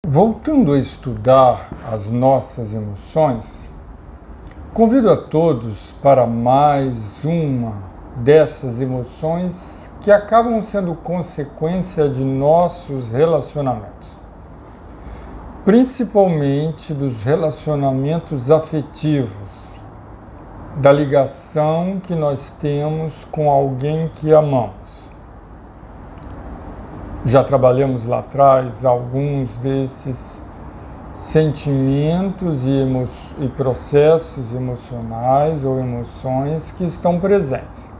Voltando a estudar as nossas emoções, convido a todos para mais uma dessas emoções que acabam sendo consequência de nossos relacionamentos, principalmente dos relacionamentos afetivos, da ligação que nós temos com alguém que amamos. Já trabalhamos lá atrás alguns desses sentimentos e processos emocionais ou emoções que estão presentes.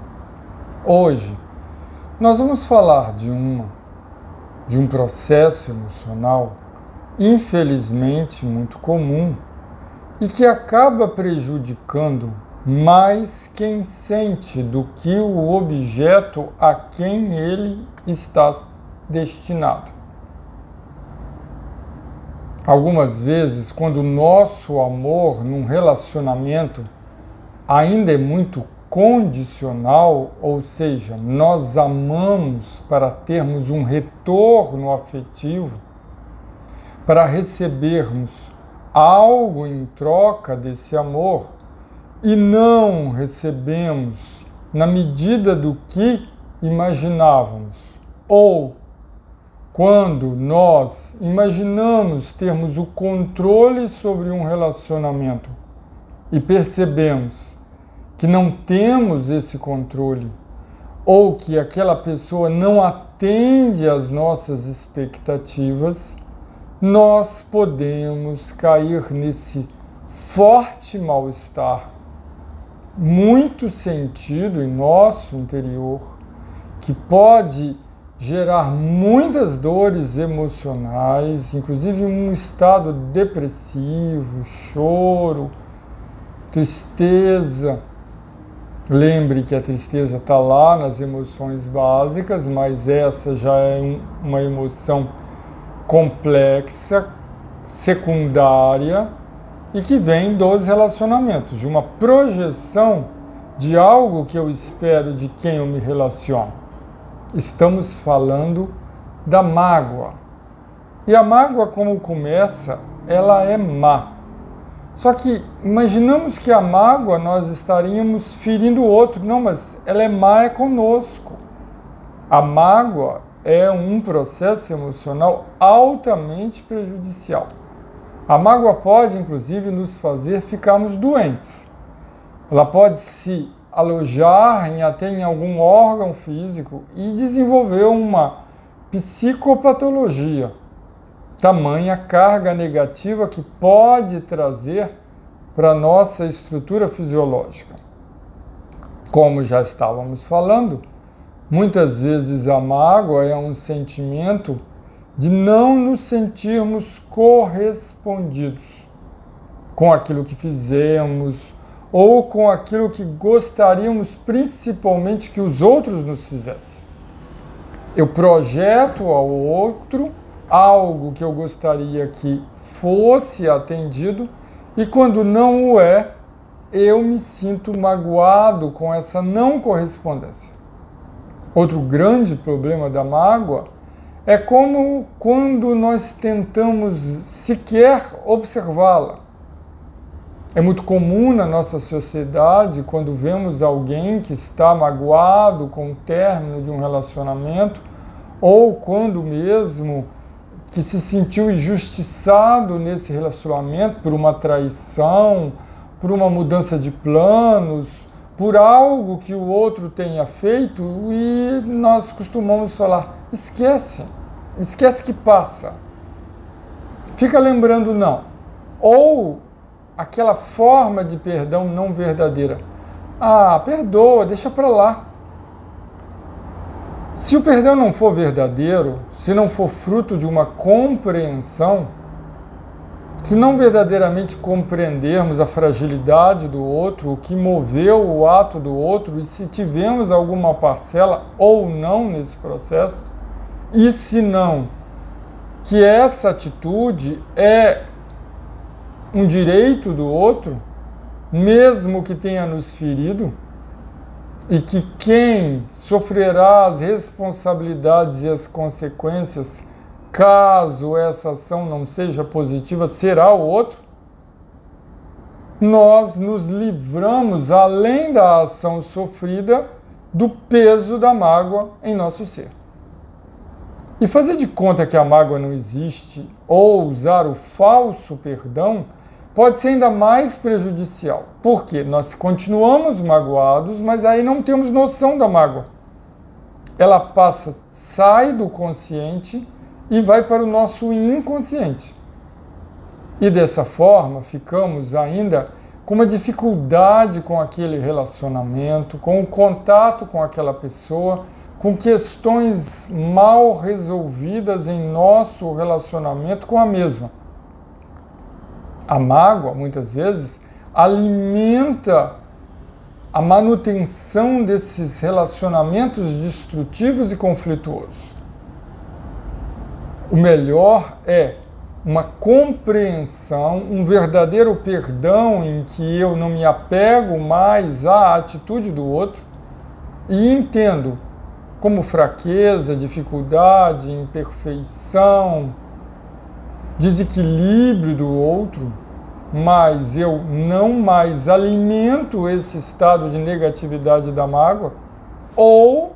Hoje, nós vamos falar de um processo emocional, infelizmente muito comum, e que acaba prejudicando mais quem sente do que o objeto a quem ele está destinado. Algumas vezes, quando o nosso amor num relacionamento ainda é muito condicional, ou seja, nós amamos para termos um retorno afetivo, para recebermos algo em troca desse amor, e não recebemos na medida do que imaginávamos, ou quando nós imaginamos termos o controle sobre um relacionamento e percebemos que não temos esse controle, ou que aquela pessoa não atende às nossas expectativas, nós podemos cair nesse forte mal-estar, muito sentido em nosso interior, que pode gerar muitas dores emocionais, inclusive um estado depressivo, choro, tristeza. Lembre que a tristeza está lá nas emoções básicas, mas essa já é uma emoção complexa, secundária, e que vem dos relacionamentos, de uma projeção de algo que eu espero de quem eu me relaciono. Estamos falando da mágoa. E a mágoa, como começa, ela é má. Só que imaginamos que a mágoa nós estaríamos ferindo o outro. Não, mas ela é má é conosco. A mágoa é um processo emocional altamente prejudicial. A mágoa pode, inclusive, nos fazer ficarmos doentes. Ela pode se alojar até em algum órgão físico e desenvolver uma psicopatologia. Tamanha carga negativa que pode trazer para a nossa estrutura fisiológica. Como já estávamos falando, muitas vezes a mágoa é um sentimento de não nos sentirmos correspondidos com aquilo que fizemos ou com aquilo que gostaríamos principalmente que os outros nos fizessem. Eu projeto ao outro algo que eu gostaria que fosse atendido e quando não o é, eu me sinto magoado com essa não correspondência. Outro grande problema da mágoa é como quando nós tentamos sequer observá-la. É muito comum na nossa sociedade, quando vemos alguém que está magoado com o término de um relacionamento, ou quando mesmo que se sentiu injustiçado nesse relacionamento por uma traição, por uma mudança de planos, por algo que o outro tenha feito, e nós costumamos falar, esquece que passa. Fica lembrando não. Ou aquela forma de perdão não verdadeira. Ah, perdoa, deixa para lá. Se o perdão não for verdadeiro, se não for fruto de uma compreensão, se não verdadeiramente compreendermos a fragilidade do outro, o que moveu o ato do outro, e se tivemos alguma parcela ou não nesse processo, e se não, que essa atitude é um direito do outro, mesmo que tenha nos ferido, e que quem sofrerá as responsabilidades e as consequências caso essa ação não seja positiva, será o outro, nós nos livramos, além da ação sofrida, do peso da mágoa em nosso ser. E fazer de conta que a mágoa não existe ou usar o falso perdão pode ser ainda mais prejudicial. Por quê? Nós continuamos magoados, mas aí não temos noção da mágoa. Ela passa, sai do consciente e vai para o nosso inconsciente. E dessa forma ficamos ainda com uma dificuldade com aquele relacionamento, com o contato com aquela pessoa, com questões mal resolvidas em nosso relacionamento com a mesma. A mágoa, muitas vezes, alimenta a manutenção desses relacionamentos destrutivos e conflituosos. O melhor é uma compreensão, um verdadeiro perdão em que eu não me apego mais à atitude do outro e entendo como fraqueza, dificuldade, imperfeição, desequilíbrio do outro, mas eu não mais alimento esse estado de negatividade da mágoa, ou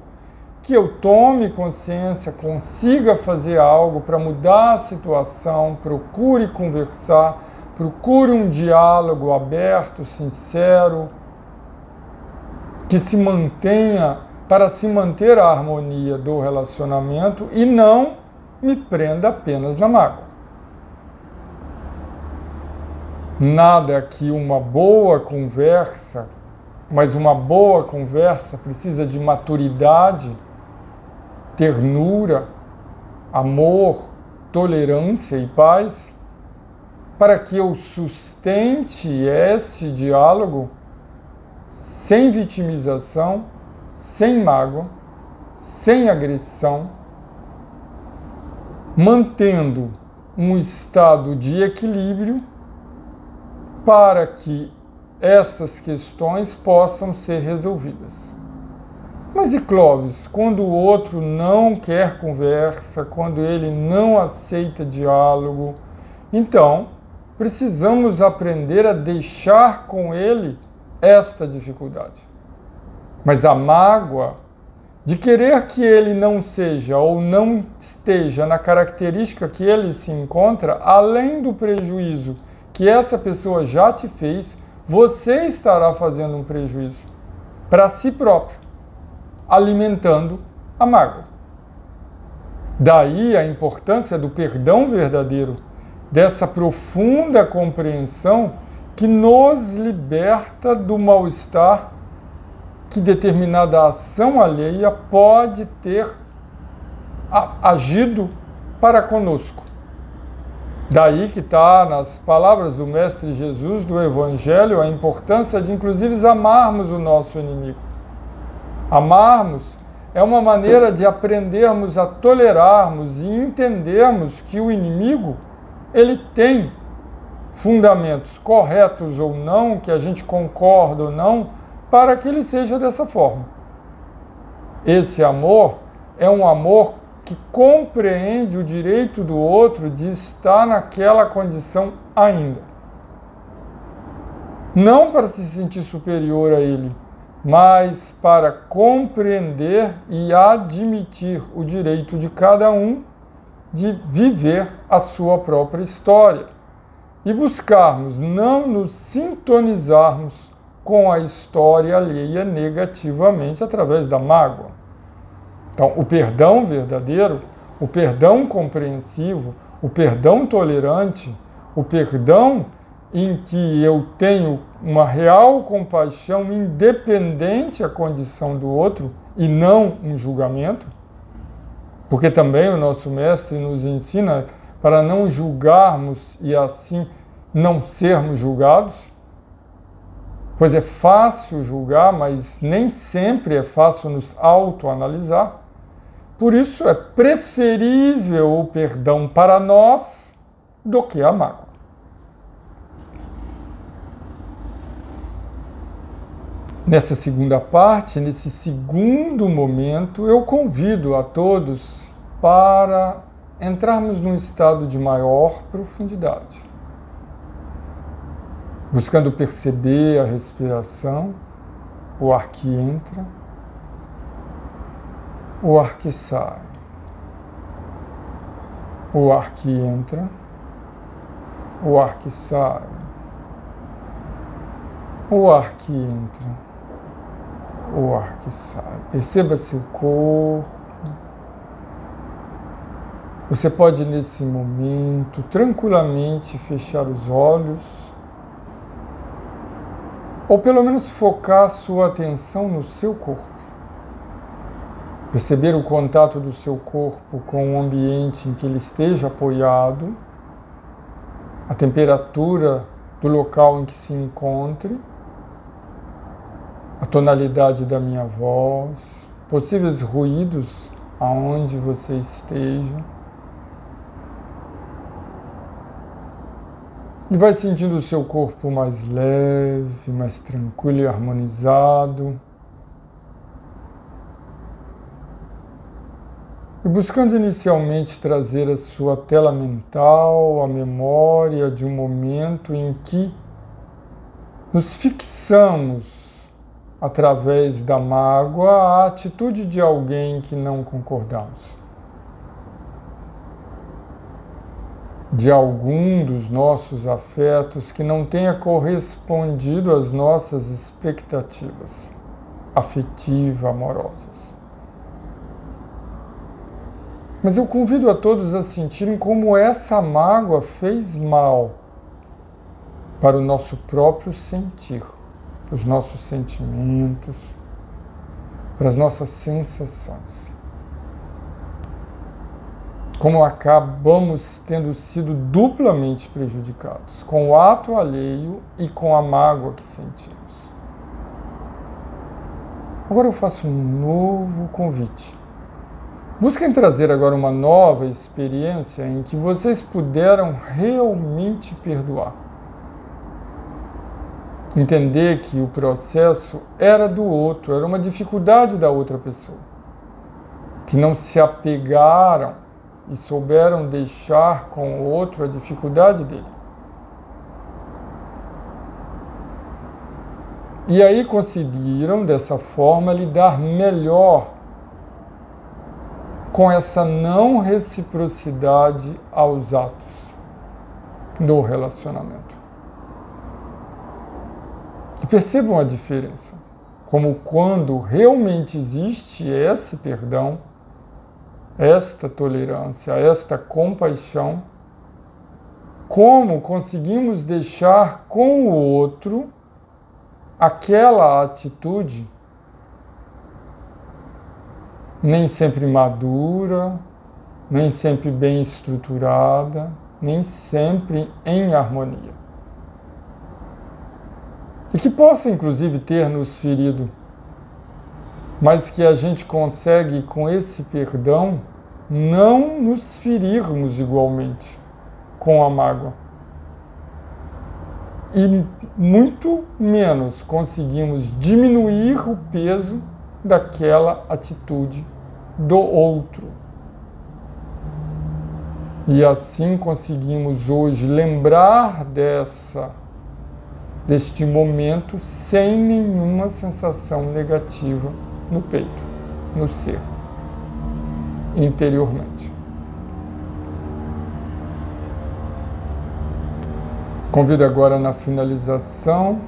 que eu tome consciência, consiga fazer algo para mudar a situação, procure conversar, procure um diálogo aberto, sincero, que se mantenha, para se manter a harmonia do relacionamento e não me prenda apenas na mágoa. Nada que uma boa conversa, mas uma boa conversa precisa de maturidade, ternura, amor, tolerância e paz, para que eu sustente esse diálogo sem vitimização, sem mágoa, sem agressão, mantendo um estado de equilíbrio para que estas questões possam ser resolvidas. Mas e Clóvis, quando o outro não quer conversa, quando ele não aceita diálogo, então precisamos aprender a deixar com ele esta dificuldade. Mas a mágoa de querer que ele não seja ou não esteja na característica que ele se encontra, além do prejuízo que essa pessoa já te fez, você estará fazendo um prejuízo para si próprio, alimentando a mágoa. Daí a importância do perdão verdadeiro, dessa profunda compreensão que nos liberta do mal-estar que determinada ação alheia pode ter agido para conosco. Daí que está nas palavras do Mestre Jesus do Evangelho a importância de, inclusive, amarmos o nosso inimigo. Amarmos é uma maneira de aprendermos a tolerarmos e entendermos que o inimigo, ele tem fundamentos corretos ou não, que a gente concorda ou não, para que ele seja dessa forma. Esse amor é um amor que compreende o direito do outro de estar naquela condição ainda. Não para se sentir superior a ele, mas para compreender e admitir o direito de cada um de viver a sua própria história e buscarmos não nos sintonizarmos com a história alheia negativamente através da mágoa. Então, o perdão verdadeiro, o perdão compreensivo, o perdão tolerante, o perdão em que eu tenho uma real compaixão independente da condição do outro e não um julgamento, porque também o nosso mestre nos ensina para não julgarmos e assim não sermos julgados, pois é fácil julgar, mas nem sempre é fácil nos autoanalisar. Por isso é preferível o perdão para nós do que a mágoa. Nessa segunda parte, nesse segundo momento, eu convido a todos para entrarmos num estado de maior profundidade, buscando perceber a respiração, o ar que entra, o ar que sai, o ar que entra, o ar que sai, o ar que entra, o ar que sai. Perceba seu corpo. Você pode, nesse momento, tranquilamente fechar os olhos, ou pelo menos focar sua atenção no seu corpo. Perceber o contato do seu corpo com o ambiente em que ele esteja apoiado, a temperatura do local em que se encontre, a tonalidade da minha voz, possíveis ruídos aonde você esteja. E vai sentindo o seu corpo mais leve, mais tranquilo e harmonizado. E buscando inicialmente trazer a sua tela mental, a memória de um momento em que nos fixamos, através da mágoa, a atitude de alguém que não concordamos. De algum dos nossos afetos que não tenha correspondido às nossas expectativas afetivas, amorosas. Mas eu convido a todos a sentirem como essa mágoa fez mal para o nosso próprio sentir, para os nossos sentimentos, para as nossas sensações. Como acabamos tendo sido duplamente prejudicados, com o ato alheio e com a mágoa que sentimos. Agora eu faço um novo convite. Busquem trazer agora uma nova experiência em que vocês puderam realmente perdoar. Entender que o processo era do outro, era uma dificuldade da outra pessoa. Que não se apegaram e souberam deixar com o outro a dificuldade dele. E aí conseguiram, dessa forma, lidar melhor com essa não reciprocidade aos atos do relacionamento. E percebam a diferença, como quando realmente existe esse perdão, esta tolerância, esta compaixão, como conseguimos deixar com o outro aquela atitude nem sempre madura, nem sempre bem estruturada, nem sempre em harmonia. E que possa, inclusive, ter nos ferido, mas que a gente consegue, com esse perdão, não nos ferirmos igualmente com a mágoa. E muito menos conseguimos diminuir o peso daquela atitude do outro. E assim conseguimos hoje lembrar deste momento sem nenhuma sensação negativa no peito, no ser, interiormente. Convido agora, na finalização,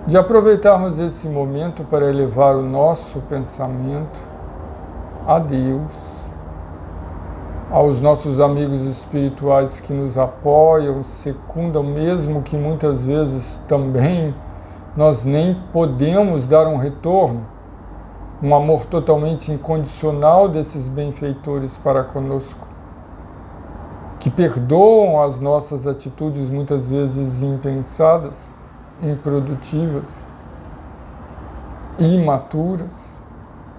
de aproveitarmos esse momento para elevar o nosso pensamento a Deus, aos nossos amigos espirituais que nos apoiam, secundam, mesmo que muitas vezes também nós nem podemos dar um retorno, um amor totalmente incondicional desses benfeitores para conosco, que perdoam as nossas atitudes muitas vezes impensadas, improdutivas, imaturas,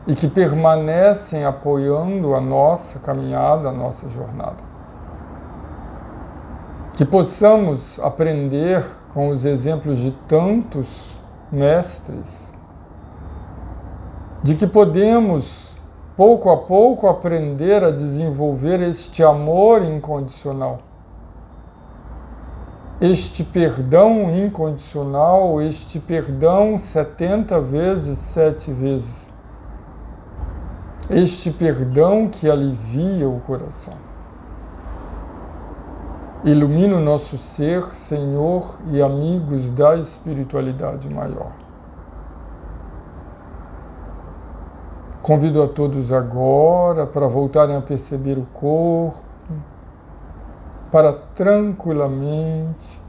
e que permanecem apoiando a nossa caminhada, a nossa jornada. Que possamos aprender com os exemplos de tantos mestres, de que podemos pouco a pouco, aprender a desenvolver este amor incondicional, este perdão incondicional, este perdão 70 vezes, 7 vezes. Este perdão que alivia o coração. Ilumina o nosso ser, Senhor e amigos da espiritualidade maior. Convido a todos agora para voltarem a perceber o corpo, para tranquilamente,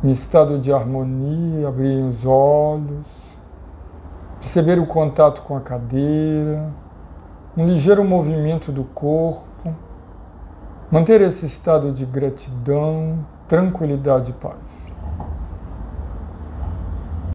em estado de harmonia, abrirem os olhos, perceber o contato com a cadeira, um ligeiro movimento do corpo, manter esse estado de gratidão, tranquilidade e paz.